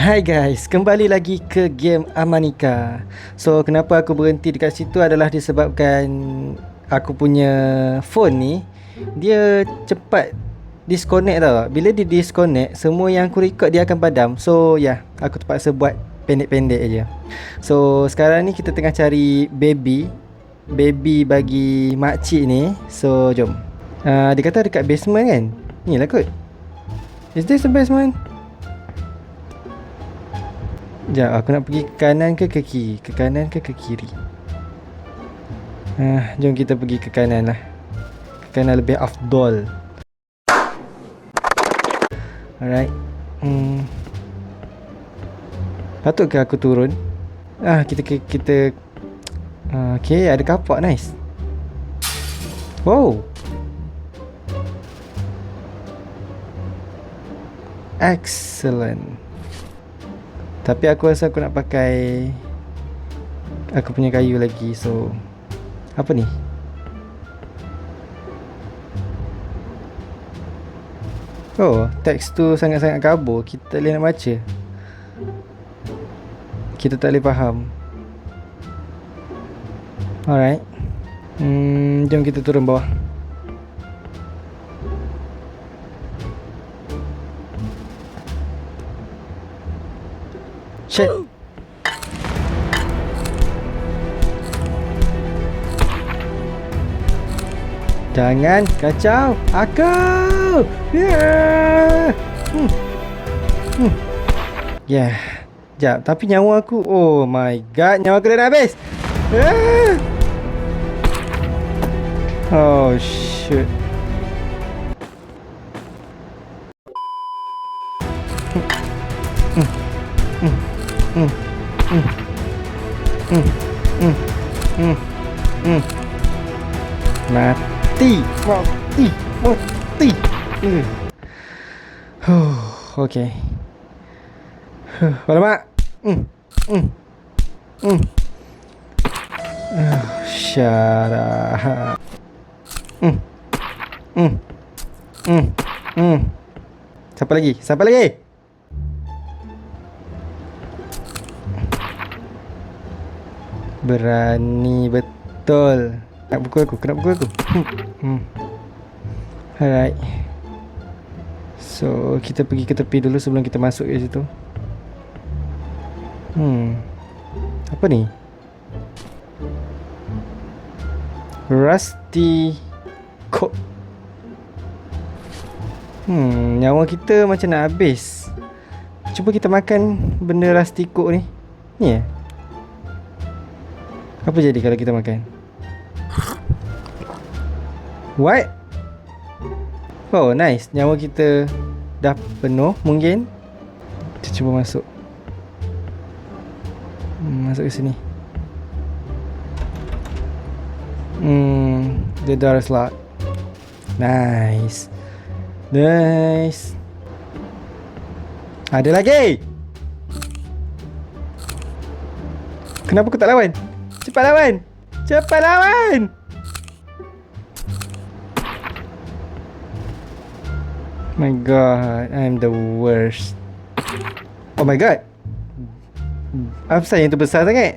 Hai guys, kembali lagi ke game Amanika. So, kenapa aku berhenti dekat situ adalah disebabkan aku punya phone ni dia cepat disconnect tau. Bila dia disconnect, semua yang aku record dia akan padam. So, aku terpaksa buat pendek-pendek aja. So, sekarang ni kita tengah cari baby bagi makcik ni. So, jom. Dia kata dekat basement kan? Ni lah kot. Is this the basement? Sekejap, aku nak pergi ke kanan ke kiri? Ke kanan ke kiri? Jom kita pergi ke kanan lah. Ke kanan lebih afdol. Alright. Patutkah aku turun? Kita okay, ada kapak, nice. Wow. Excellent. Tapi aku rasa aku nak pakai aku punya kayu lagi. So, apa ni? Oh, teks tu sangat-sangat kabur. Kita tak boleh nak baca. Kita tak boleh faham. Alright. Jom kita turun bawah. Shit. Jangan kacau aku. Yeah. Yeah. Sekejap, tapi nyawa aku, oh my god, nyawa aku dah nak habis. Oh shit. Mati. Okay. Alamak. Shut up. Siapa lagi? Siapa lagi? Berani betul. Nak pukul aku, kena pukul aku. Alright. So, kita pergi ke tepi dulu sebelum kita masuk ke situ. Apa ni? Rusty coat. Nyawa kita macam nak habis. Cuba kita makan benda rusty coat ni. Ni ya? Apa jadi kalau kita makan? What? Oh, nice. Nyawa kita dah penuh mungkin. Kita cuba masuk. Masuk ke sini. The door is locked. Nice. Nice. Ada lagi. Kenapa aku tak lawan? Cepat lawan. Cepat lawan. My god, I'm the worst. Oh my god. Apa yang tu besar sangat?